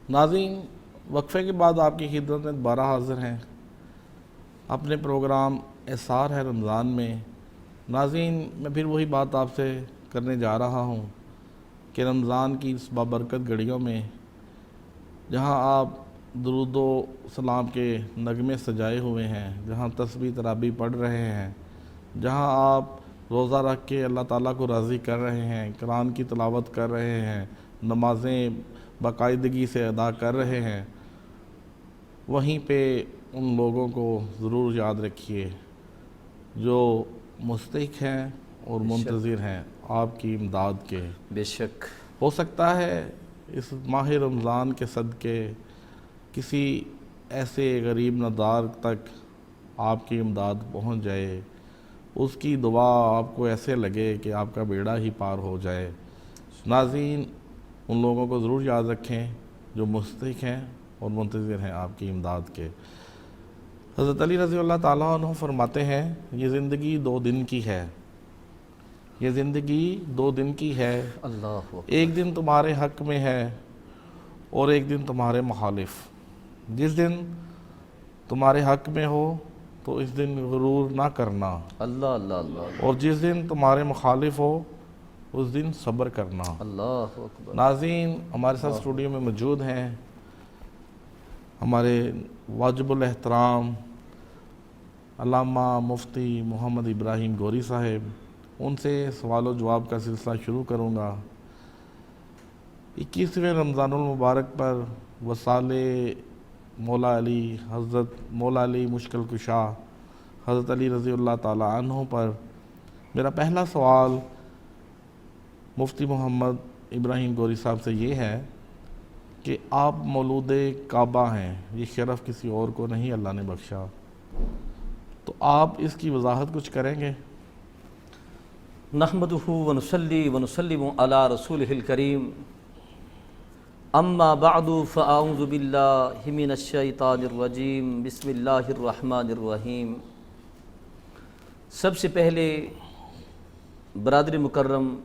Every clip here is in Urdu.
ناظرین، وقفے کے بعد آپ کی خدمت میں دوبارہ حاضر ہیں اپنے پروگرام احسار ہے رمضان میں۔ ناظرین، میں پھر وہی بات آپ سے کرنے جا رہا ہوں کہ رمضان کی اس بابرکت گھڑیوں میں جہاں آپ درود و سلام کے نغمے سجائے ہوئے ہیں، جہاں تسبیح تراویح پڑھ رہے ہیں، جہاں آپ روزہ رکھ کے اللہ تعالیٰ کو راضی کر رہے ہیں، قرآن کی تلاوت کر رہے ہیں، نمازیں باقاعدگی سے ادا کر رہے ہیں، وہیں پہ ان لوگوں کو ضرور یاد رکھیے جو مستحق ہیں اور منتظر ہیں آپ کی امداد کے۔ بے شک ہو سکتا ہے اس ماہ رمضان کے صدقے کسی ایسے غریب ندار تک آپ کی امداد پہنچ جائے، اس کی دعا آپ کو ایسے لگے کہ آپ کا بیڑا ہی پار ہو جائے۔ ناظرین، ان لوگوں کو ضرور یاد رکھیں جو مستحق ہیں اور منتظر ہیں آپ کی امداد کے۔ حضرت علی رضی اللہ تعالیٰ عنہ فرماتے ہیں، یہ زندگی 2 دن کی ہے، یہ زندگی 2 دن کی ہے، اللہ اکبر۔ ایک دن تمہارے حق میں ہے اور ایک دن تمہارے مخالف۔ جس دن تمہارے حق میں ہو تو اس دن غرور نہ کرنا، اللہ اللہ اللہ اور جس دن تمہارے مخالف ہو اس دن صبر کرنا۔ اللہ اکبر۔ ناظرین، ہمارے ساتھ اسٹوڈیو میں موجود ہیں ہمارے واجب الاحترام علامہ مفتی محمد ابراہیم گوری صاحب، ان سے سوال و جواب کا سلسلہ شروع کروں گا۔ 21ویں رمضان المبارک پر وصال مولا علی، حضرت مولا علی مشکل کشا حضرت علی رضی اللہ تعالیٰ عنہ پر میرا پہلا سوال مفتی محمد ابراہیم گوری صاحب سے یہ ہے کہ آپ مولود کعبہ ہیں، یہ شرف کسی اور کو نہیں اللہ نے بخشا، تو آپ اس کی وضاحت کچھ کریں گے؟ نحمدہ ونصلی ونسلم علی رسولہ الکریم، اما بعد فاعوذ باللہ من الشیطان الرجیم، بسم اللہ الرحمن الرحیم۔ سب سے پہلے برادر مکرم،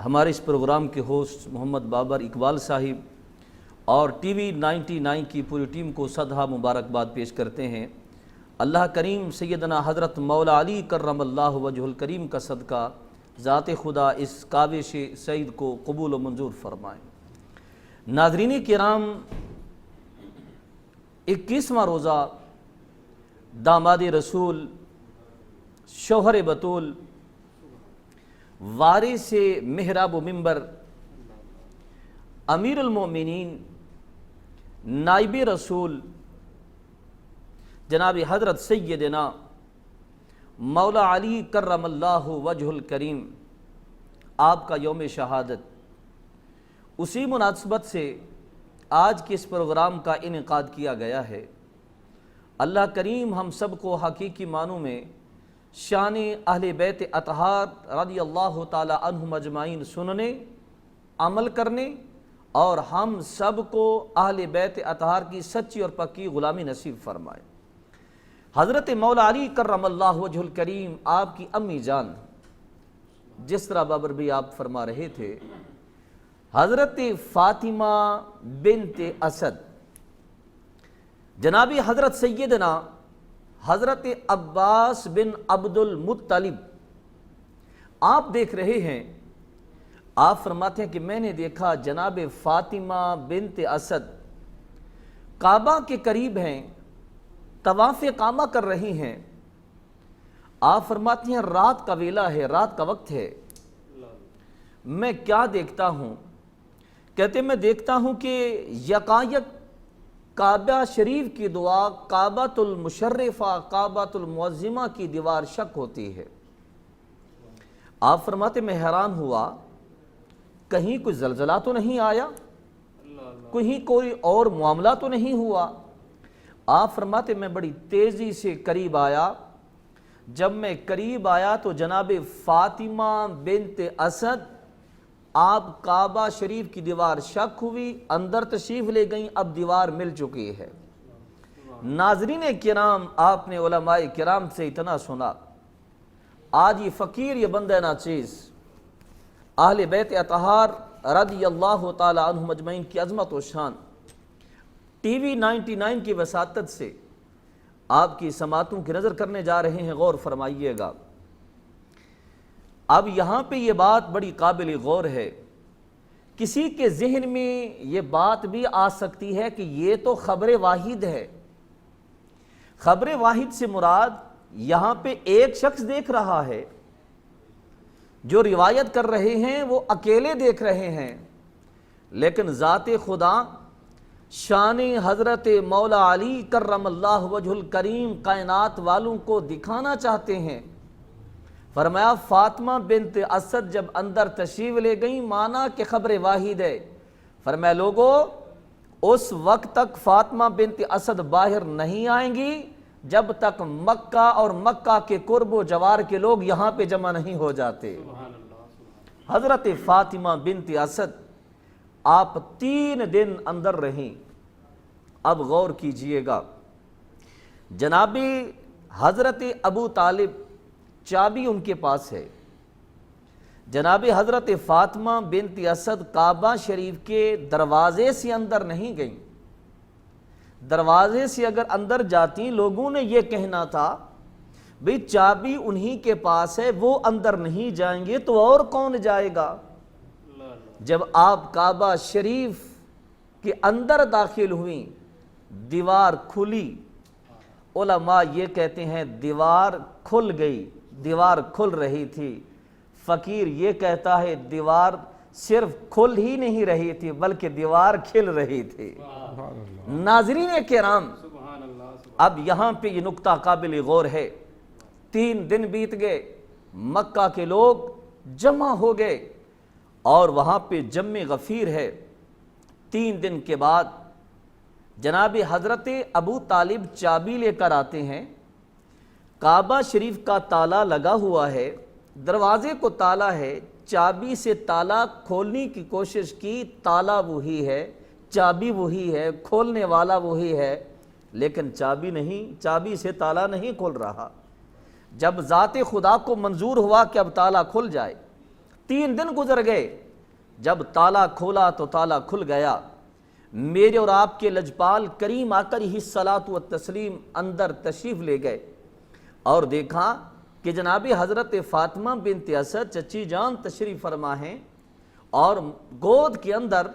ہمارے اس پروگرام کے ہوسٹ محمد بابر اقبال صاحب اور ٹی وی 99 کی پوری ٹیم کو صدہا مبارکباد پیش کرتے ہیں۔ اللہ کریم سیدنا حضرت مولا علی کرم اللہ وجہ الکریم کا صدقہ ذات خدا اس کاوش سعید کو قبول و منظور فرمائے۔ ناظرین کرام، 21واں روزہ داماد رسول، شوہر بطول، وارث محراب و منبر، امیر المومنین، نائب رسول جناب حضرت سیدنا مولا علی کرم اللہ وجہ الکریم، آپ کا یوم شہادت، اسی مناسبت سے آج کے اس پروگرام کا انعقاد کیا گیا ہے۔ اللہ کریم ہم سب کو حقیقی معنوں میں شان اہل بیت اطہار رضی اللہ تعالی عنہم اجمعین سننے، عمل کرنے اور ہم سب کو اہل بیت اطہار کی سچی اور پکی غلامی نصیب فرمائے۔ حضرت مولا علی کرم اللہ وجہ الکریم، آپ کی امی جان، جس طرح بابر بھی آپ فرما رہے تھے، حضرت فاطمہ بنت اسد، جناب حضرت سیدنا حضرت عباس بن عبد المطلب، آپ دیکھ رہے ہیں، آپ فرماتے ہیں کہ میں نے دیکھا جناب فاطمہ بنت اسد کعبہ کے قریب ہیں، طواف کعبہ کر رہی ہیں۔ آپ فرماتی ہیں رات کا ویلہ ہے، رات کا وقت ہے، میں کیا دیکھتا ہوں؟ کہتے میں دیکھتا ہوں کہ یکایک کعبہ شریف کی دعا، کعبۃ المشرفہ، کعبۃ المعظمہ کی دیوار شک ہوتی ہے۔ آپ فرماتے میں حیران ہوا، کہیں کوئی زلزلہ تو نہیں آیا، کہیں کوئی اور معاملہ تو نہیں ہوا؟ آپ فرماتے میں بڑی تیزی سے قریب آیا، جب میں قریب آیا تو جناب فاطمہ بنت اسد، آپ کعبہ شریف کی دیوار شک ہوئی، اندر تشریف لے گئیں، اب دیوار مل چکی ہے۔ ناظرین کرام، آپ نے علماء کرام سے اتنا سنا، آج یہ فقیر، یہ بندہ ناچیز، اہل بیت اطہار رضی اللہ تعالی عنہم اجمعین کی عظمت و شان، ٹی وی 99 کی وساطت سے آپ کی سماعتوں کی نظر کرنے جا رہے ہیں، غور فرمائیے گا۔ اب یہاں پہ یہ بات بڑی قابل غور ہے، کسی کے ذہن میں یہ بات بھی آ سکتی ہے کہ یہ تو خبر واحد ہے۔ خبر واحد سے مراد یہاں پہ ایک شخص دیکھ رہا ہے، جو روایت کر رہے ہیں وہ اکیلے دیکھ رہے ہیں، لیکن ذات خدا شان حضرت مولا علی کرم اللہ وجہ الکریم کائنات والوں کو دکھانا چاہتے ہیں۔ فرمایا فاطمہ بنت اسد جب اندر تشریف لے گئیں، مانا کہ خبر واحد ہے۔ فرمایا لوگو اس وقت تک فاطمہ بنت اسد باہر نہیں آئیں گی جب تک مکہ اور مکہ کے قرب و جوار کے لوگ یہاں پہ جمع نہیں ہو جاتے۔ حضرت فاطمہ بنت اسد آپ 3 دن اندر رہیں۔ اب غور کیجئے گا، جناب حضرت ابو طالب چابی ان کے پاس ہے، جناب حضرت فاطمہ بنت اسد کعبہ شریف کے دروازے سے اندر نہیں گئیں۔ دروازے سے اگر اندر جاتی لوگوں نے یہ کہنا تھا بھئی چابی انہی کے پاس ہے، وہ اندر نہیں جائیں گے تو اور کون جائے گا؟ جب آپ کعبہ شریف کے اندر داخل ہوئیں، دیوار کھلی، علماء یہ کہتے ہیں دیوار کھل گئی، دیوار کھل رہی تھی۔ فقیر یہ کہتا ہے دیوار صرف کھل ہی نہیں رہی تھی بلکہ دیوار کھل رہی تھی۔ ناظرین کرام، اب یہاں پہ یہ نقطہ قابل غور ہے۔ 3 دن بیت گئے، مکہ کے لوگ جمع ہو گئے اور وہاں پہ جمع غفیر ہے۔ 3 دن کے بعد جناب حضرت ابو طالب چابی لے کر آتے ہیں، کعبہ شریف کا تالا لگا ہوا ہے، دروازے کو تالا ہے، چابی سے تالا کھولنے کی کوشش کی، تالا وہی ہے، چابی وہی ہے، کھولنے والا وہی ہے، لیکن چابی نہیں، چابی سے تالا نہیں کھل رہا۔ جب ذات خدا کو منظور ہوا کہ اب تالا کھل جائے، 3 دن گزر گئے، جب تالا کھولا تو تالا کھل گیا۔ میرے اور آپ کے لجپال کریم آقا علیہ الصلاۃ والتسلیم اندر تشریف لے گئے اور دیکھا کہ جناب حضرت فاطمہ بنت اسد چچی جان تشریف فرما ہیں اور گود کے اندر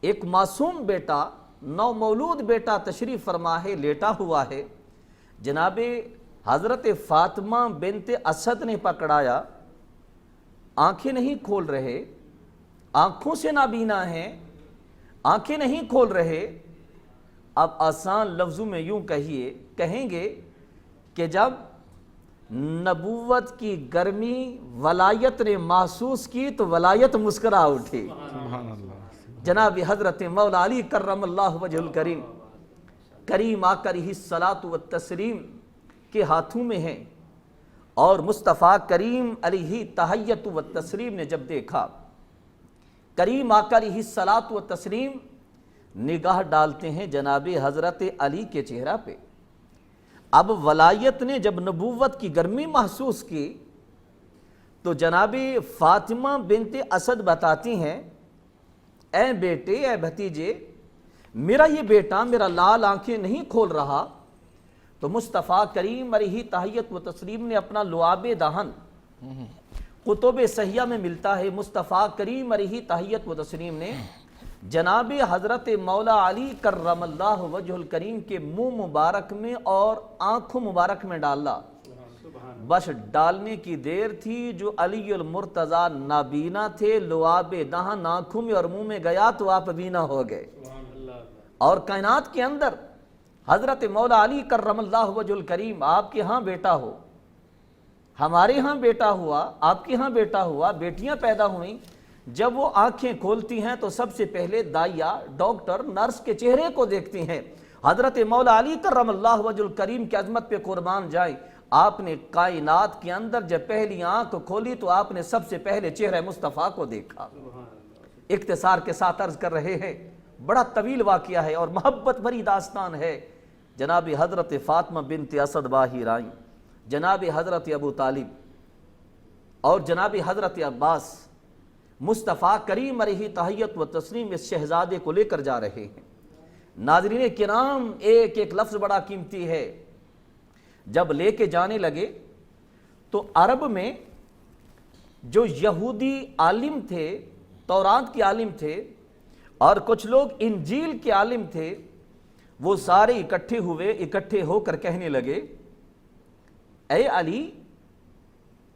ایک معصوم بیٹا، نو مولود بیٹا تشریف فرما ہے، لیٹا ہوا ہے۔ جناب حضرت فاطمہ بنت اسد نے پکڑایا، آنکھیں نہیں کھول رہے، آنکھوں سے نابینا ہیں، آنکھیں نہیں کھول رہے۔ اب آسان لفظوں میں یوں کہیں گے کہ جب نبوت کی گرمی ولایت نے محسوس کی تو ولایت مسکرا اٹھی۔ جناب حضرت مولا علی کرم اللہ وجہ الکریم کریم آقا علیہ الصلاۃ والتسلیم کے ہاتھوں میں ہیں، اور مصطفیٰ کریم علیہ تحیت والتسلیم نے جب دیکھا، کریم آقا علیہ الصلاۃ والتسلیم نگاہ ڈالتے ہیں جناب حضرت علی کے چہرہ پہ۔ اب ولایت نے جب نبوت کی گرمی محسوس کی تو جناب فاطمہ بنت اسد بتاتی ہیں، اے بیٹے، اے بھتیجے، میرا یہ بیٹا، میرا لال آنکھیں نہیں کھول رہا۔ تو مصطفیٰ کریم علیہ تحیت و تسلیم نے اپنا لعاب دہن، کتب صحیحہ میں ملتا ہے، مصطفیٰ کریم علیہ تحیت و تسلیم نے جناب حضرت مولا علی کرم اللہ وجہ الکریم کے منہ مبارک میں اور آنکھوں مبارک میں ڈالا۔ بس ڈالنے کی دیر تھی، جو علی المرتضیٰ نابینا تھے، لعاب دہن آنکھوں میں اور منہ میں گیا تو آپ بینا ہو گئے۔ اور کائنات کے اندر حضرت مولا علی کرم اللہ وجہ الکریم آپ کے ہاں بیٹا ہو، ہمارے ہاں بیٹا ہوا، آپ کے ہاں بیٹا ہوا، بیٹیاں پیدا ہوئیں، جب وہ آنکھیں کھولتی ہیں تو سب سے پہلے دائیا، ڈاکٹر، نرس کے چہرے کو دیکھتی ہیں۔ حضرت مولا علی کرم اللہ وجہ الکریم کی عظمت پہ قربان جائیں، آپ نے کائنات کے اندر جب پہلی آنکھ کھولی تو آپ نے سب سے پہلے چہرہ مصطفیٰ کو دیکھا۔ اختصار کے ساتھ عرض کر رہے ہیں، بڑا طویل واقعہ ہے اور محبت بھری داستان ہے۔ جناب حضرت فاطمہ بنت اسد باہر آئیں، جناب حضرت ابو طالب اور جناب حضرت عباس مصطفیٰ کریم علیہ تحیت و تسلیم اس شہزادے کو لے کر جا رہے ہیں۔ ناظرین کرام ایک ایک لفظ بڑا قیمتی ہے. جب لے کے جانے لگے تو عرب میں جو یہودی عالم تھے، تورات کے عالم تھے اور کچھ لوگ انجیل کے عالم تھے، وہ سارے اکٹھے ہو کر کہنے لگے اے علی،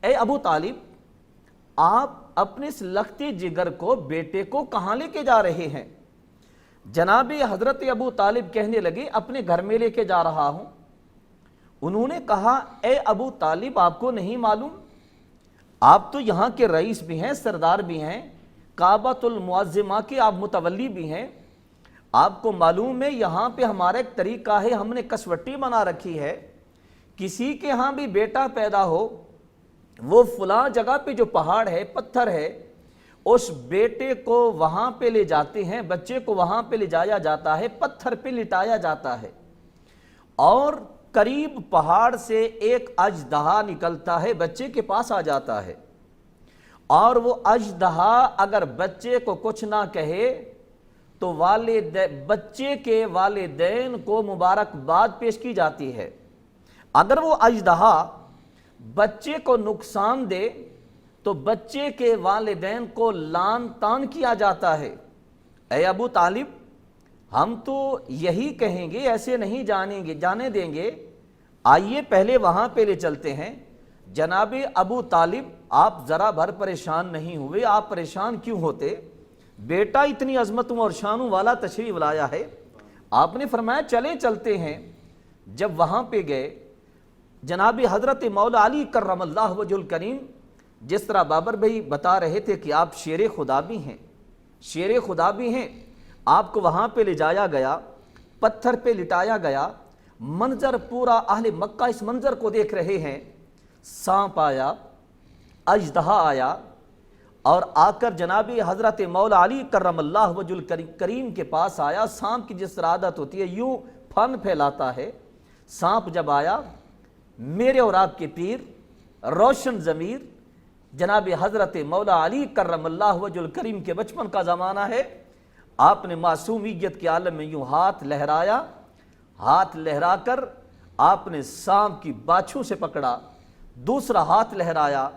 اے ابو طالب، آپ اپنے اس لختے جگر کو، بیٹے کو کہاں لے کے جا رہے ہیں؟ جناب حضرت ابو طالب کہنے لگے اپنے گھر میں لے کے جا رہا ہوں. انہوں نے کہا اے ابو طالب، آپ کو نہیں معلوم؟ آپ تو یہاں کے رئیس بھی ہیں، سردار بھی ہیں، کعبۃ المعظمہ کے آپ متولی بھی ہیں. آپ کو معلوم ہے یہاں پہ ہمارا ایک طریقہ ہے، ہم نے کسوٹی بنا رکھی ہے. کسی کے ہاں بھی بیٹا پیدا ہو، وہ فلاں جگہ پہ جو پہاڑ ہے، پتھر ہے، اس بیٹے کو وہاں پہ لے جاتے ہیں، بچے کو وہاں پہ لے جایا جاتا ہے، پتھر پہ لٹایا جاتا ہے، اور قریب پہاڑ سے ایک اژدہا نکلتا ہے، بچے کے پاس آ جاتا ہے، اور وہ اژدہا اگر بچے کو کچھ نہ کہے تو بچے کے والدین کو مبارکباد پیش کی جاتی ہے. اگر وہ اژدہا بچے کو نقصان دے تو بچے کے والدین کو لعن طعن کیا جاتا ہے. اے ابو طالب، ہم تو یہی کہیں گے، ایسے نہیں جانے دیں گے، آئیے پہلے وہاں پہ لے چلتے ہیں. جناب ابو طالب، آپ ذرا بھر پریشان نہیں ہوئے. آپ پریشان کیوں ہوتے؟ بیٹا اتنی عظمتوں اور شانوں والا تشریف لایا ہے. آپ نے فرمایا چلتے ہیں. جب وہاں پہ گئے، جناب حضرت مولا علی کرم اللہ وجہ الکریم، جس طرح بابر بھائی بتا رہے تھے کہ آپ شیر خدا بھی ہیں، آپ کو وہاں پہ لے جایا گیا، پتھر پہ لٹایا گیا. منظر پورا اہل مکہ اس منظر کو دیکھ رہے ہیں. سانپ آیا، اژدہا آیا، اور آ کر جناب حضرت مولا علی کرم اللہ وجہ الکریم کے پاس آیا. سانپ کی جس طرح عادت ہوتی ہے، یوں پھن پھیلاتا ہے. سانپ جب آیا، میرے اور آپ کے پیر روشن ضمیر جناب حضرت مولا علی کرم اللہ وجہ الکریم کے بچپن کا زمانہ ہے. آپ نے معصومیت کے عالم میں یوں ہاتھ لہرا کر آپ نے سانپ کی باچھوں سے پکڑا، دوسرا ہاتھ لہرایا،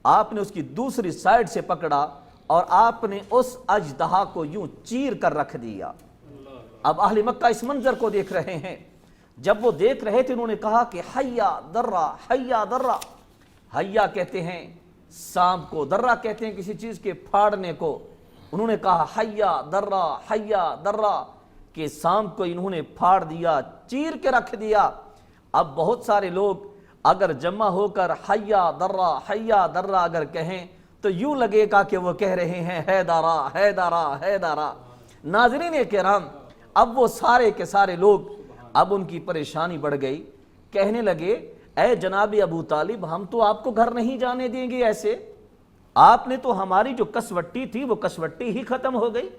آپ نے اس کی دوسری سائیڈ سے پکڑا، اور آپ نے اس اژدہا کو یوں چیر کر رکھ دیا. اب اہل مکہ اس منظر کو دیکھ رہے ہیں. جب وہ دیکھ رہے تھے، انہوں نے کہا کہ حیا درہ، حیا درہ. حیا کہتے ہیں سانپ کو، درہ کہتے ہیں کسی چیز کے پھاڑنے کو. انہوں نے کہا حیا درہ، کہ سانپ کو انہوں نے پھاڑ دیا، چیر کے رکھ دیا. اب بہت سارے لوگ اگر جمع ہو کر حیا درہ اگر کہیں تو یوں لگے گا کہ وہ کہہ رہے ہیں حیدرہ. ناظرین کرام، اب وہ سارے کے سارے لوگ، اب ان کی پریشانی بڑھ گئی. کہنے لگے اے جناب ابو طالب، ہم تو آپ کو گھر نہیں جانے دیں گے. ایسے آپ نے تو ہماری جو کسوٹی تھی وہ کسوٹی ہی ختم ہو گئی.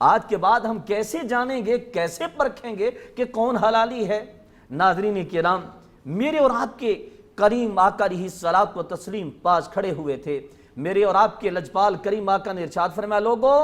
آج کے بعد ہم کیسے جانیں گے، کیسے پرکھیں گے کہ کون حلالی ہے؟ ناظرین کرام، میرے اور آپ کے کریم آقا علیہ الصلوۃ والتسلیم پاس کھڑے ہوئے تھے. میرے اور آپ کے لجپال کریم آقا نے ارشاد فرمایا، لوگوں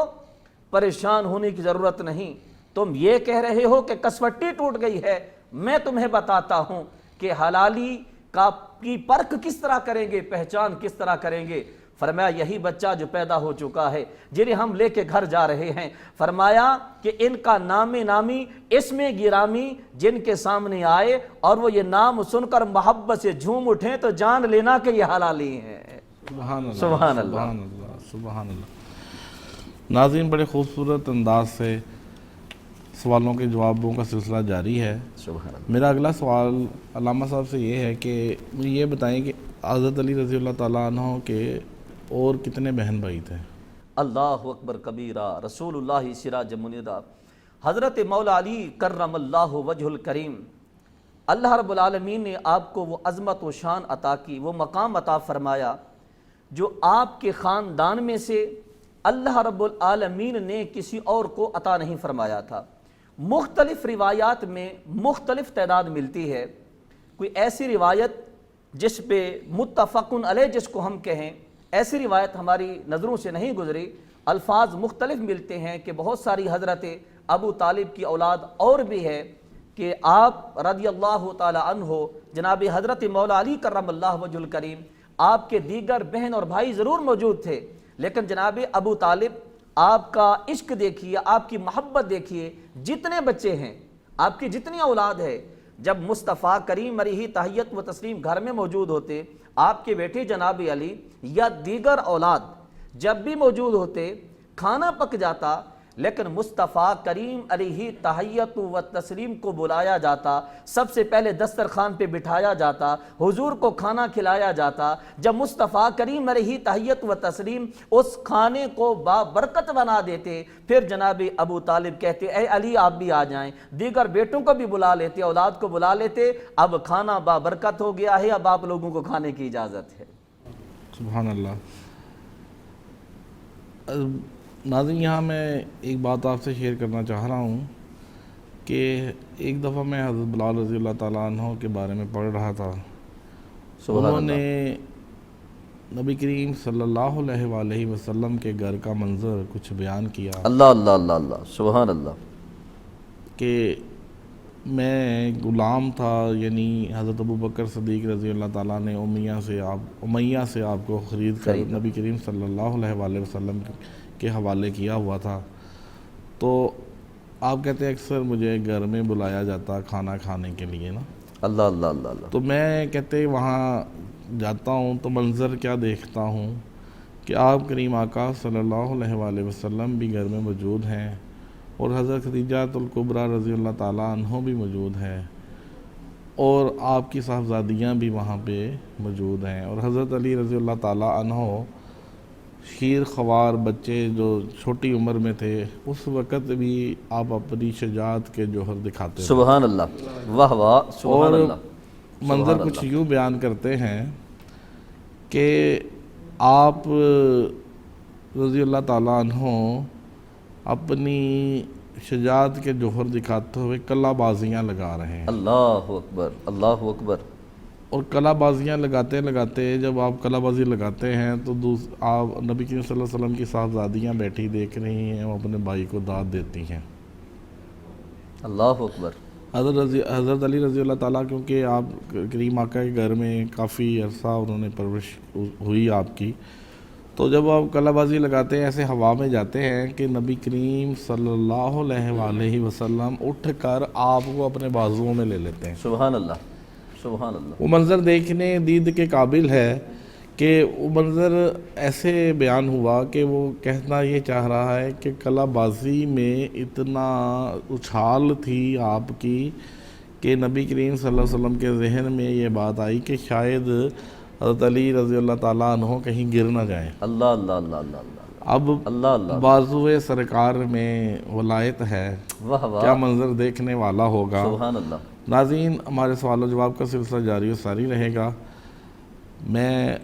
پریشان ہونے کی ضرورت نہیں. تم یہ کہہ رہے ہو کہ کسوٹی ٹوٹ گئی ہے، میں تمہیں بتاتا ہوں کہ حلالی کی پرکھ کس طرح کریں گے، پہچان کس طرح کریں گے. فرمایا یہی بچہ جو پیدا ہو چکا ہے، جنہیں ہم لے کے گھر جا رہے ہیں، فرمایا کہ ان کا نام نامی، اسم گرامی جن کے سامنے آئے اور وہ یہ نام سن کر محبت سے جھوم اٹھیں تو جان لینا کہ یہ حلالی ہیں. سبحان اللہ. ناظرین، بڑے خوبصورت انداز سے سوالوں کے جوابوں کا سلسلہ جاری ہے. سبحان اللہ. میرا اگلا سوال علامہ صاحب سے یہ ہے کہ مجھے یہ بتائیں کہ حضرت علی رضی اللہ تعالیٰ عنہ کے اور کتنے بہن بھائی تھے؟ اللہ اکبر کبیرہ، رسول اللہ سراج منیرہ. حضرت مولا علی کرم اللہ وجہ الکریم، اللہ رب العالمین نے آپ کو وہ عظمت و شان عطا کی، وہ مقام عطا فرمایا جو آپ کے خاندان میں سے اللہ رب العالمین نے کسی اور کو عطا نہیں فرمایا تھا. مختلف روایات میں مختلف تعداد ملتی ہے. کوئی ایسی روایت جس پہ متفق علیہ جس کو ہم کہیں، ایسی روایت ہماری نظروں سے نہیں گزری. الفاظ مختلف ملتے ہیں کہ بہت ساری حضرت ابو طالب کی اولاد اور بھی ہے کہ آپ رضی اللہ تعالی عنہ جناب حضرت مولا علی کرم اللہ وجہ الکریم آپ کے دیگر بہن اور بھائی ضرور موجود تھے، لیکن جناب ابو طالب آپ کا عشق دیکھیے، آپ کی محبت دیکھیے، جتنے بچے ہیں، آپ کی جتنی اولاد ہے، جب مصطفیٰ کریم علیہ تحیت و تسلیم گھر میں موجود ہوتے، آپ کے بیٹے جناب علی یا دیگر اولاد جب بھی موجود ہوتے، کھانا پک جاتا، لیکن مصطفیٰ کریم علیہ تحیت و تسلیم کو بلایا جاتا، سب سے پہلے دسترخوان پہ بٹھایا جاتا، حضور کو کھانا کھلایا جاتا۔ جب مصطفیٰ کریم علیہ تحیت و تسلیم اس کھانے کو بابرکت بنا دیتے، پھر جناب ابو طالب کہتے اے علی آپ بھی آ جائیں، دیگر بیٹوں کو بھی بلا لیتے، اولاد کو بلا لیتے، اب کھانا بابرکت ہو گیا ہے، اب آپ لوگوں کو کھانے کی اجازت ہے۔ سبحان اللہ۔ ناظرین، یہاں میں ایک بات آپ سے شیئر کرنا چاہ رہا ہوں کہ ایک دفعہ میں حضرت بلال رضی اللہ تعالیٰ عنہ کے بارے میں پڑھ رہا تھا۔ انہوں نے نبی کریم صلی اللہ علیہ وآلہ وسلم کے گھر کا منظر کچھ بیان کیا۔ اللہ اللہ اللہ اللہ، سبحان اللہ۔ کہ میں غلام تھا، یعنی حضرت ابو بکر صدیق رضی اللہ تعالیٰ نے امیہ سے آپ کو خرید کر نبی کریم صلی اللہ علیہ وآلہ وسلم کے حوالے کیا ہوا تھا۔ تو آپ کہتے ہیں اکثر مجھے گھر میں بلایا جاتا کھانا کھانے کے لیے نا۔ اللہ اللہ اللہ اللہ۔ تو میں کہتے وہاں جاتا ہوں تو منظر کیا دیکھتا ہوں کہ آپ کریم آقا صلی اللہ علیہ وآلہ وسلم بھی گھر میں موجود ہیں، اور حضرت خدیجہ الکبریٰ رضی اللہ تعالیٰ عنہ بھی موجود ہے، اور آپ کی صاحبزادیاں بھی وہاں پہ موجود ہیں، اور حضرت علی رضی اللہ تعالیٰ عنہ شیر خوار بچے جو چھوٹی عمر میں تھے، اس وقت بھی آپ اپنی شجاعت کے جوہر دکھاتے ہیں۔ سبحان اللہ، واہ واہ، سبحان اللہ۔ منظر کچھ یوں بیان کرتے ہیں کہ آپ رضی اللہ تعالیٰ عنہ اپنی شجاعت کے جوہر دکھاتے ہوئے کلا بازیاں لگا رہے ہیں۔ اللہ اکبر، اللہ اکبر۔ اور کلا بازیاں لگاتے لگاتے جب آپ کلا بازی لگاتے ہیں تو آپ نبی کریم صلی اللہ علیہ وسلم کی صاحبزادیاں بیٹھی دیکھ رہی ہیں، وہ اپنے بھائی کو داد دیتی ہیں۔ اللہ اکبر۔ حضرت علی رضی اللہ تعالیٰ، کیونکہ آپ کریم آقا کے گھر میں کافی عرصہ انہوں نے پرورش ہوئی آپ کی، تو جب آپ کلا بازی لگاتے ہیں ایسے ہوا میں جاتے ہیں کہ نبی کریم صلی اللہ علیہ وآلہ وسلم اٹھ کر آپ کو اپنے بازوؤں میں لے لیتے ہیں۔ سبحان اللہ، سبحان اللہ۔ وہ منظر دیکھنے دید کے قابل ہے کہ وہ منظر ایسے بیان ہوا کہ وہ کہنا یہ چاہ رہا ہے کہ کلا بازی میں اتنا اچھال تھی آپ کی کہ نبی کریم صلی اللہ علیہ وسلم کے ذہن میں یہ بات آئی کہ شاید حضرت علی رضی اللہ تعالیٰ عنہ کہیں گر نہ جائیں۔ اللہ اللہ اللہ اللہ اللہ۔ اب اللہ اللہ، بازوئے سرکار میں ولایت ہے، واہ واہ، کیا منظر دیکھنے والا ہوگا۔ سبحان اللہ۔ ناظرین، ہمارے سوال و جواب کا سلسلہ جاری و ساری رہے گا۔ میں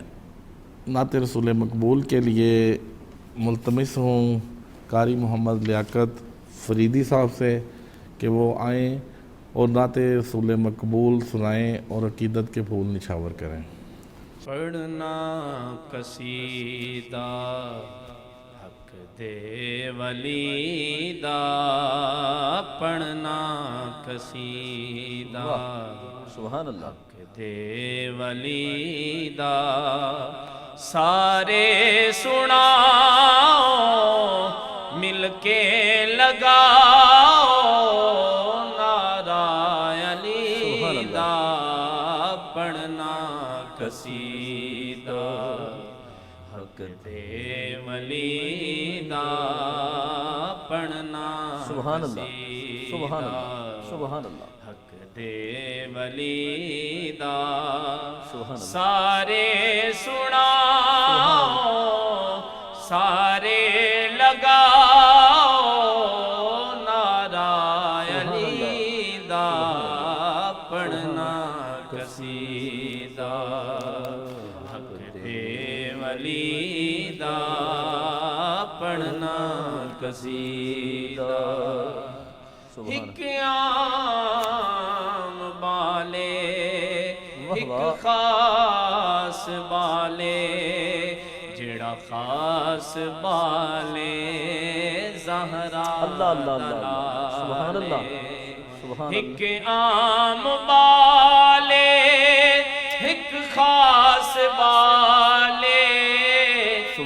نعت رسول مقبول کے لیے ملتمس ہوں قاری محمد لیاقت فریدی صاحب سے کہ وہ آئیں اور نعت رسول مقبول سنائیں اور عقیدت کے پھول نچھاور کریں۔ پڑھنا قصیدہ حق دے ولی دا، پڑھنا قصیدہ سبحان اللہ۔ حق دے ولی دا، سارے سناؤ مل کے لگاؤ نعرہ علی دا، پڑھنا قصیدہ حق دے ولی دا، پڑھنا سبحان اللہ، سبحان اللہ، قصیدہ سبحان اللہ، حق دے ولی دا، سبحان اللہ۔ سارے سناؤ سارے لگاؤ نعرہ علی دا، پڑھنا قصیدہ حق دے ولی دا، پڑھنا قصیدہ۔ ایک عام بالے ایک خاص بالے، جڑا خاص بالے زہرا اللہ اللہ اللہ سبحان اللہ سبحان ایک عام بالے ایک خاص بالے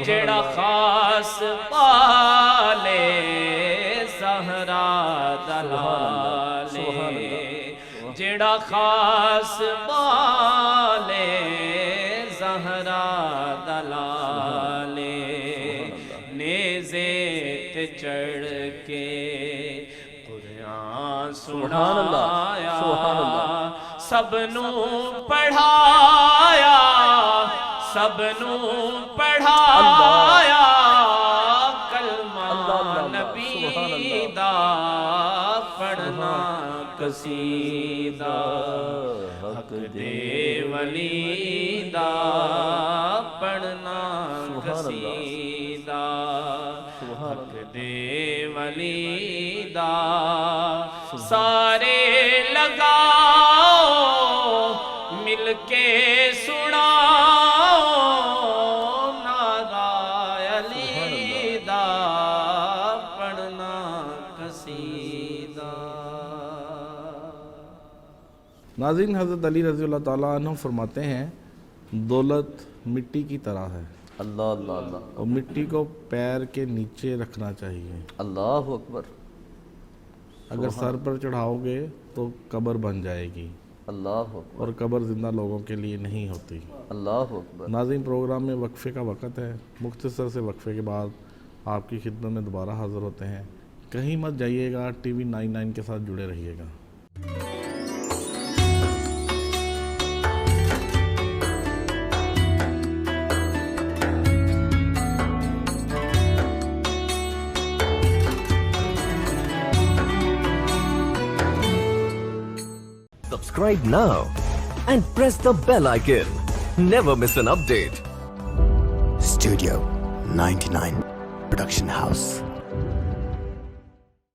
جڑا خاص بالے زہرا دلالے جڑا خاص بالے زہرا دلالے نیزے تے چڑھ کے قرآن سنایا سب نو پڑھایا سب نو پڑھایا کلمہ نبی دا پڑھنا قصیدہ حق دے ولی دا پڑھنا قصیدہ حق دے ولی دا سارے لگاؤ مل کے سناؤ نعرہ علی دا پڑھنا قصیدہ. ناظرین، حضرت علی رضی اللہ تعالیٰ عنہ فرماتے ہیں دولت مٹی کی طرح ہے، اللہ اللہ اللہ اور مٹی کو پیر کے نیچے رکھنا چاہیے. اللہ اکبر. اگر سر پر چڑھاؤ گے تو قبر بن جائے گی، اللہ اکبر اور قبر زندہ لوگوں کے لیے نہیں ہوتی. اللہ اکبر. ناظرین، پروگرام میں وقفے کا وقت ہے. مختصر سے وقفے کے بعد آپ کی خدمت میں دوبارہ حاضر ہوتے ہیں. کہیں مت جائیے گا، ٹی وی 99 کے ساتھ جڑے رہیے گا. Subscribe now and press the bell icon. Never miss an update. Studio 99 Production House.